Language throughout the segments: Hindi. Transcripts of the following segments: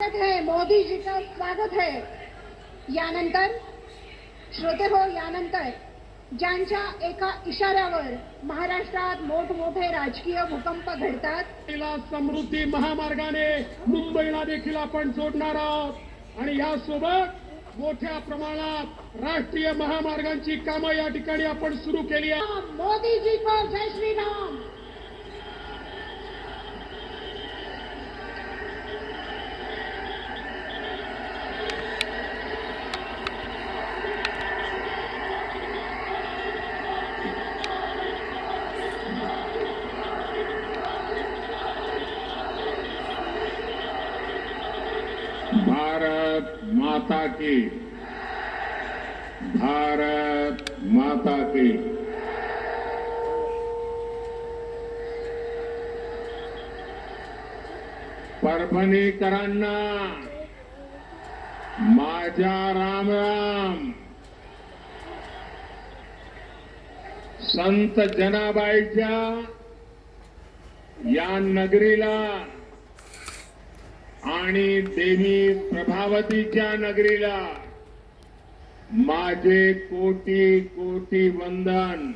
है, मोदी जी का स्वागत है. यानंतर श्रोते हो, यानंतर ज्यांच्या एका इशाऱ्यावर महाराष्ट्रात मोठमोठे राजकीय भूकंप घडतात, समृद्धी महामार्गाने मुंबईला देखील आपण जोडणार आहोत आणि यासोबत मोठ्या प्रमाणात राष्ट्रीय महामार्गांची कामं या ठिकाणी आपण सुरू केली आहे. मोदी जी को जय श्री राम. भारत माता की, भारत माता की. परभणीकरांना माझा राम राम. संत जनाबाईच्या या नगरीला आणि देवी प्रभावतीच्या नगरीला माझे कोटी कोटी वंदन.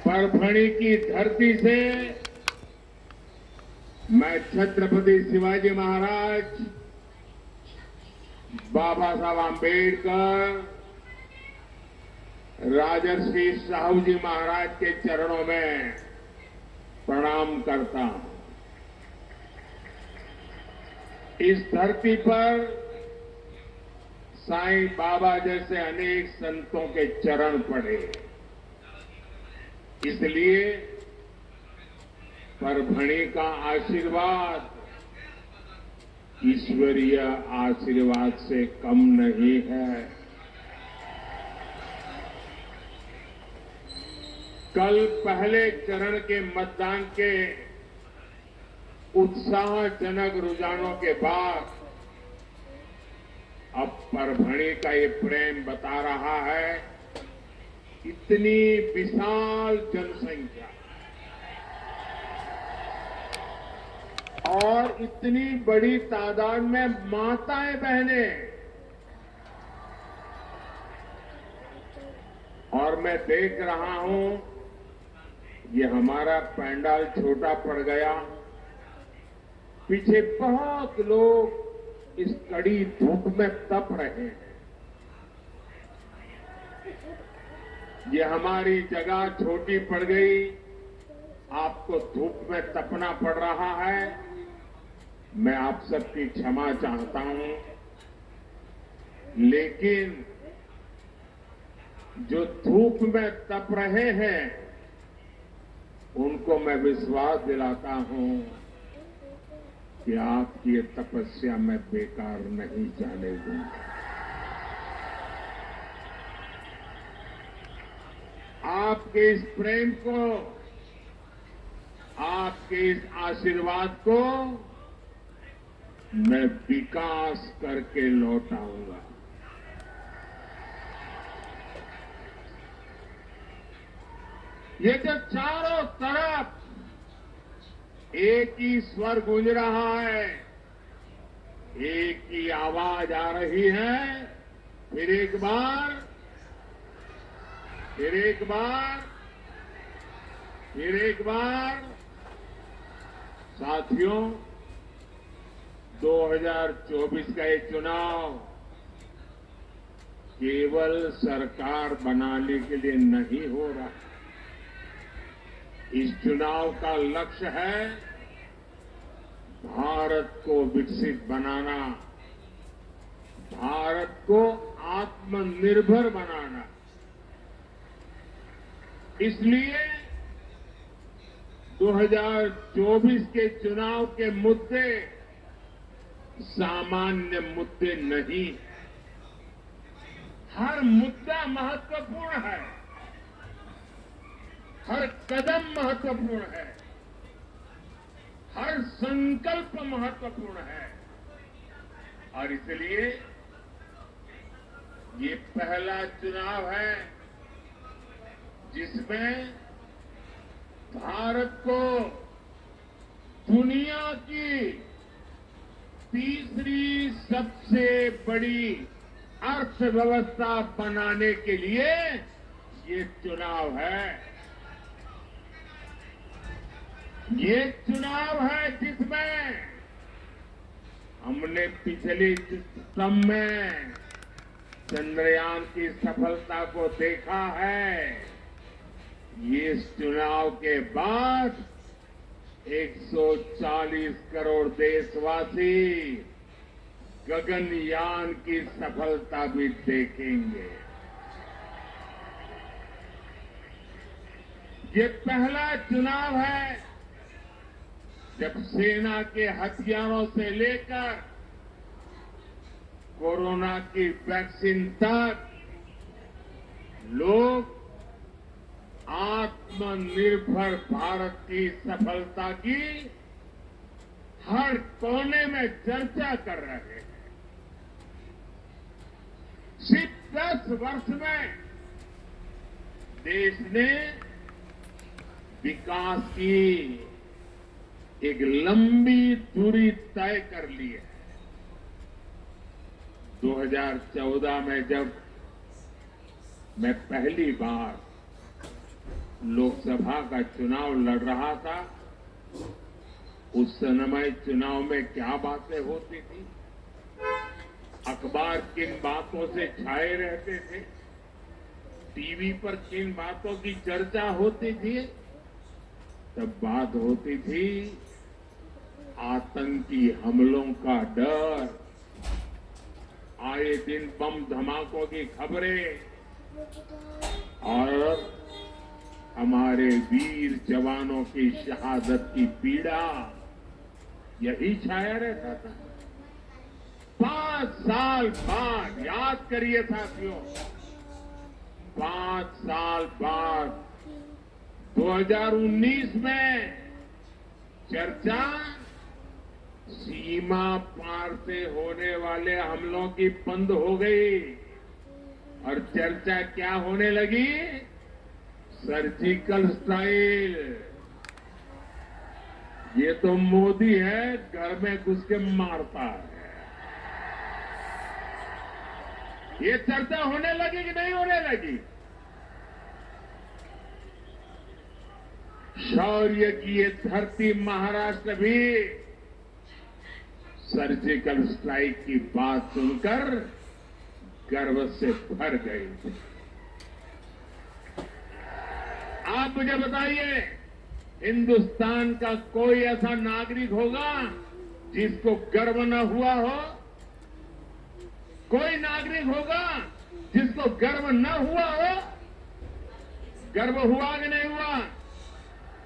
परभणी की धरती से मैं छत्रपति शिवाजी महाराज, बाबा साहब आंबेडकर, राजर्षि साहू जी महाराज के चरणों में प्रणाम करता हूं. इस धरती पर साईं बाबा जैसे अनेक संतों के चरण पड़े, इसलिए परभणी का आशीर्वाद ईश्वरीय आशीर्वाद से कम नहीं है. कल पहले चरण के मतदान के उत्साहजनक रुझानों के बाद अब परभणी का ये प्रेम बता रहा है. इतनी विशाल जनसंख्या और इतनी बड़ी तादाद में माताएं बहनें, और मैं देख रहा हूं ये हमारा पंडाल छोटा पड़ गया. पीछे बहुत लोग इस कड़ी धूप में तप रहे हैं. ये हमारी जगह छोटी पड़ गई, आपको धूप में तपना पड़ रहा है. मैं आप सबकी क्षमा चाहता हूं, लेकिन जो धूप में तप रहे हैं उनको मैं विश्वास दिलाता हूं कि आपकी ये तपस्या मैं बेकार नहीं जाने दूंगा. आपके इस प्रेम को, आपके इस आशीर्वाद को मैं विकास करके लौटाऊंगा. ये जो चारों तरफ एक ही स्वर गूंज रहा है, एक ही आवाज आ रही है, फिर एक बार, फिर एक बार, फिर एक बार. साथियों, 2024 का ये चुनाव केवल सरकार बनाने के लिए नहीं हो रहा. इस चुनाव का लक्ष्य है भारत को विकसित बनाना, भारत को आत्मनिर्भर बनाना. इसलिए 2024 के चुनाव के मुद्दे सामान्य मुद्दे नहीं. हर मुद्दा महत्वपूर्ण है, हर कदम महत्वपूर्ण है, हर संकल्प महत्वपूर्ण है. और इसलिए ये पहला चुनाव है जिसमें भारत को दुनिया की तीसरी सबसे बड़ी अर्थव्यवस्था बनाने के लिए ये चुनाव है। ये चुनाव है जिसमें हमने पिछले सम में चंद्रयान की सफलता को देखा है। ये इस चुनाव के बाद 140 करोड़ देशवासी गगनयान की सफलता भी देखेंगे। ये पहला चुनाव है जब सेना के हथियारों से लेकर कोरोना की वैक्सीन तक लोग आत्मनिर्भर भारत की सफलता की हर कोने में चर्चा कर रहे हैं। सिर्फ 10 वर्ष में देश ने विकास की एक लंबी दूरी तय कर ली है। 2014 में जब मैं पहली बार लोकसभा का चुनाव लड़ रहा था, उस समय चुनाव में क्या बातें होती थी, अखबार किन बातों से छाए रहते थे, टीवी पर किन बातों की चर्चा होती थी, तब बात होती थी आतंकी हमलों का डर, आए दिन बम धमाकों की खबरें और हमारे वीर जवानों की शहादत की पीड़ा, यही छाया रहता था। 5 साल बाद, याद करिए साथियों, 5 साल बाद 2019 में चर्चा सीमा पार से होने वाले हमलों की बंद हो गई और चर्चा क्या होने लगी? Surgical strike. ये तो मोदी है, घर में घुस के मारता है। ये चर्चा होने लगी कि नहीं होने लगी? शौर्य की ये धरती महाराष्ट्र भी सर्जिकल स्ट्राइक की बात सुनकर गर्व से भर गई। आप मुझे बताइए, हिंदुस्तान का कोई ऐसा नागरिक होगा जिसको गर्व न हुआ हो? कोई नागरिक होगा जिसको गर्व न हुआ हो? गर्व हुआ कि नहीं हुआ?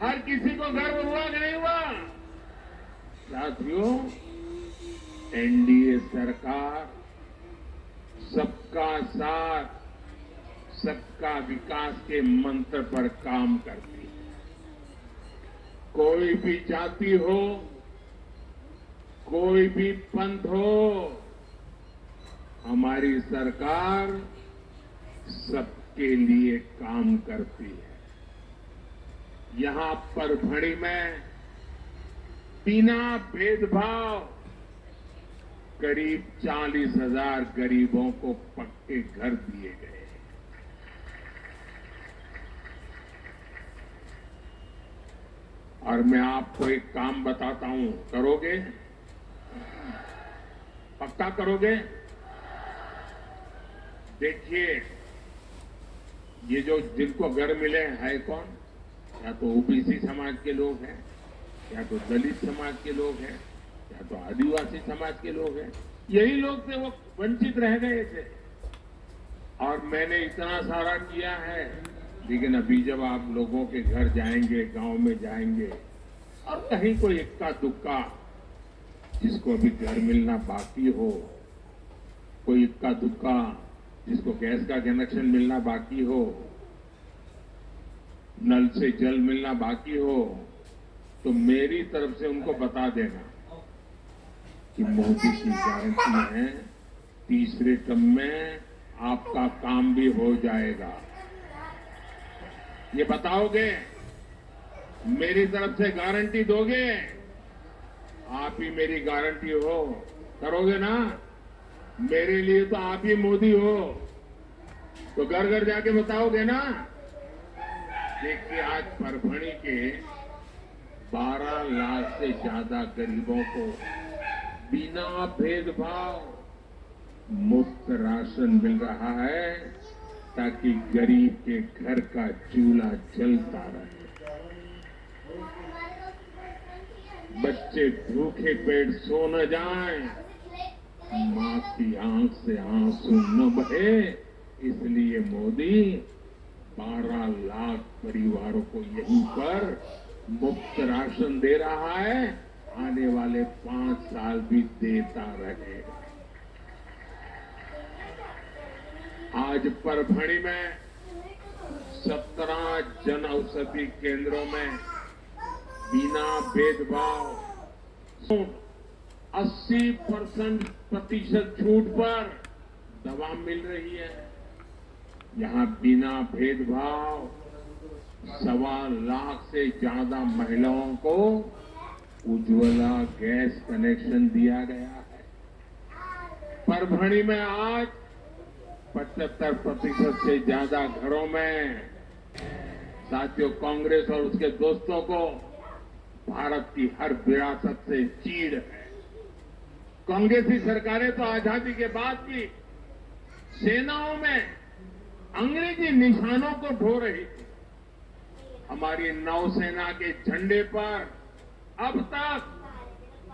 हर किसी को गर्व हुआ कि नहीं हुआ? साथियों, एनडीए सरकार सबका साथ, सबका विकास के मंत्र पर काम करती है। कोई भी जाति हो, कोई भी पंथ हो, हमारी सरकार सबके लिए काम करती है। यहां परभणी में बिना भेदभाव करीब 40,000 गरीबों को पक्के घर दिए गए। और मैं आपको एक काम बताता हूं, करोगे? पक्का करोगे? देखिए, ये जो जिनको घर मिले है कौन? या तो ओबीसी समाज के लोग हैं, या तो दलित समाज के लोग हैं, या तो आदिवासी समाज के लोग हैं। यही लोग थे, वो वंचित रह गए थे। और मैंने इतना सारा किया है, लेकिन अभी जब आप लोगों के घर जाएंगे, गांव में जाएंगे, और कहीं कोई इक्का दुक्का जिसको अभी घर मिलना बाकी हो, कोई इक्का दुक्का जिसको गैस का कनेक्शन मिलना बाकी हो, नल से जल मिलना बाकी हो, तो मेरी तरफ से उनको बता देना कि मोदी की गारंटी है, तीसरे टर्म में आपका काम भी हो जाएगा। ये बताओगे? मेरी तरफ से गारंटी दोगे? आप ही मेरी गारंटी हो, करोगे ना? मेरे लिए तो आप ही मोदी हो, तो घर घर जाके बताओगे ना? देखिए, आज परभणी के 12 लाख से ज्यादा गरीबों को बिना भेदभाव मुफ्त राशन मिल रहा है, ताकि गरीब के घर का चूल्हा जलता रहे, बच्चे भूखे पेट सो न जाएं, मां की आंख से आंसू न बहे। इसलिए मोदी 12 लाख परिवारों को यहीं पर मुफ्त राशन दे रहा है, आने वाले 5 साल भी देता रहेगा। आज परभणी में 17 जन औषधि केंद्रों में बिना भेदभाव 80% छूट पर दवा मिल रही है। यहां बिना भेदभाव 1.25 लाख से ज्यादा महिलाओं को उज्ज्वला गैस कनेक्शन दिया गया है। परभणी में आज 75% से ज्यादा घरों में, साथियों, कांग्रेस और उसके दोस्तों को भारत की हर विरासत से चीड़ है। कांग्रेसी सरकारें तो आजादी के बाद भी सेनाओं में अंग्रेजी निशानों को ढो रही थी। हमारी नौसेना के झंडे पर अब तक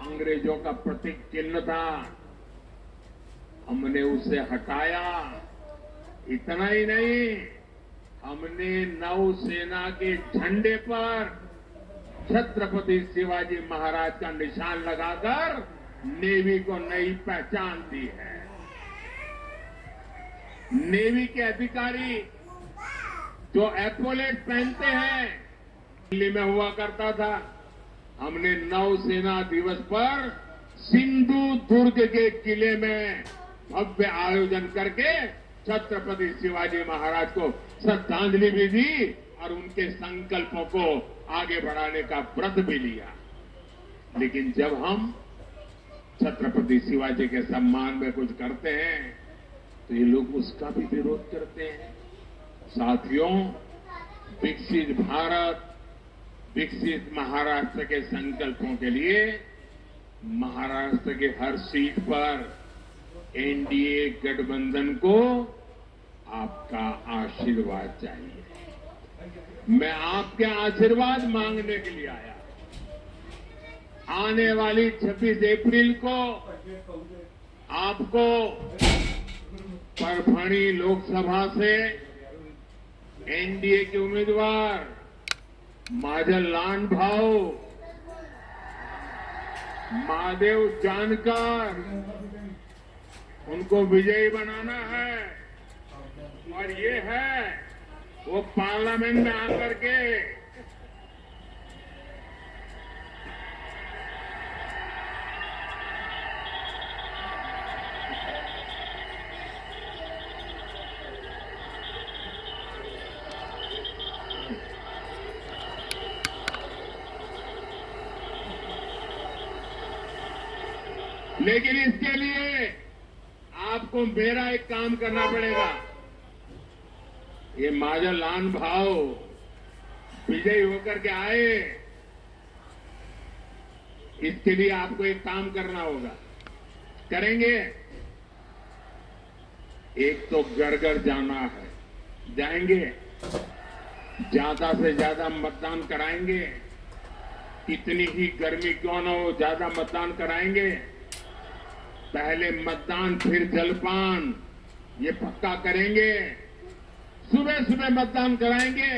अंग्रेजों का प्रतीक चिन्ह था, हमने उसे हटाया। इतना ही नहीं, हमने नौसेना के झंडे पर छत्रपति शिवाजी महाराज का निशान लगाकर नेवी को नई पहचान दी है। नेवी के अधिकारी जो एपोलेट पहनते हैं, दिल्ली में हुआ करता था, हमने नौसेना दिवस पर सिंधु दुर्ग के किले में भव्य आयोजन करके छत्रपति शिवाजी महाराज को श्रद्धांजलि भी दी और उनके संकल्पों को आगे बढ़ाने का व्रत भी लिया। लेकिन जब हम छत्रपति शिवाजी के सम्मान में कुछ करते हैं तो ये लोग उसका भी विरोध करते हैं। साथियों, विकसित भारत, विकसित महाराष्ट्र के संकल्पों के लिए महाराष्ट्र के हर सीट पर एनडीए गठबंधन को आपका आशीर्वाद चाहिए। मैं आपके आशीर्वाद मांगने के लिए आया। आने वाली 26 अप्रैल को आपको परभणी लोकसभा से एनडीए के उम्मीदवार माझा लहान भाऊ महादेव जानकर, उनको विजयी बनाना है। और ये है वो पार्लियामेंट में आकर के लेकिन इसके लिए आपको मेरा एक काम करना पड़ेगा। ये माझा लहान भाव विजयी होकर के आए, इसके लिए आपको एक काम करना होगा। करेंगे? एक तो घर घर जाना है, जाएंगे, ज्यादा से ज्यादा मतदान कराएंगे, कितनी ही गर्मी क्यों न हो ज्यादा मतदान कराएंगे। पहले मतदान फिर जलपान, ये पक्का करेंगे। सुबह सुबह मतदान कराएंगे।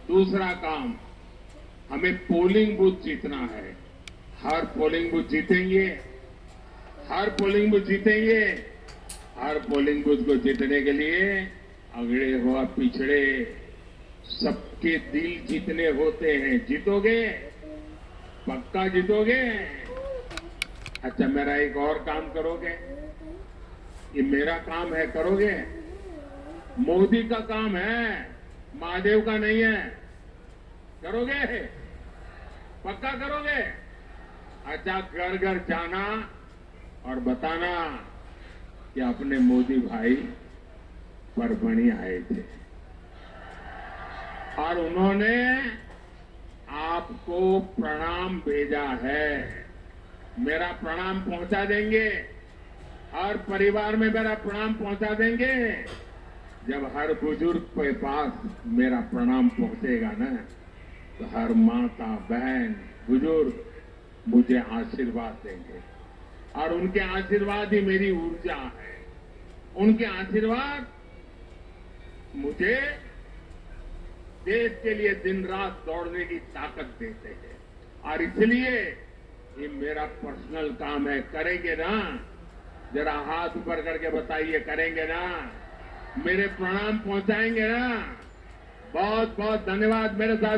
दूसरा काम, हमें पोलिंग बूथ जीतना है। हर पोलिंग बूथ जीतेंगे, हर पोलिंग बूथ जीतेंगे। हर पोलिंग बूथ को जीतने के लिए अगड़े हो पिछड़े सबके दिल जीतने होते हैं। जीतोगे? पक्का जीतोगे? अच्छा, मेरा एक और काम करोगे? ये मेरा काम है, करोगे? मोदी का काम है, महादेव का नहीं है। करोगे? पक्का करोगे? अच्छा घर घर जाना और बताना कि अपने मोदी भाई परभणी आए थे और उन्होंने आपको प्रणाम भेजा है। मेरा प्रणाम पहुंचा देंगे और परिवार में मेरा प्रणाम पहुंचा देंगे। जब हर बुजुर्ग के पास मेरा प्रणाम पहुंचेगा ना, तो हर माता बहन बुजुर्ग मुझे आशीर्वाद देंगे और उनके आशीर्वाद ही मेरी ऊर्जा है। उनके आशीर्वाद मुझे देश के लिए दिन रात दौड़ने की ताकत देते हैं और इसलिए ये मेरा पर्सनल काम है। करेंगे ना? जरा हाथ ऊपर करके बताइए, करेंगे ना? मेरे प्रणाम पहुंचाएंगे ना? बहुत बहुत धन्यवाद मेरे साथ।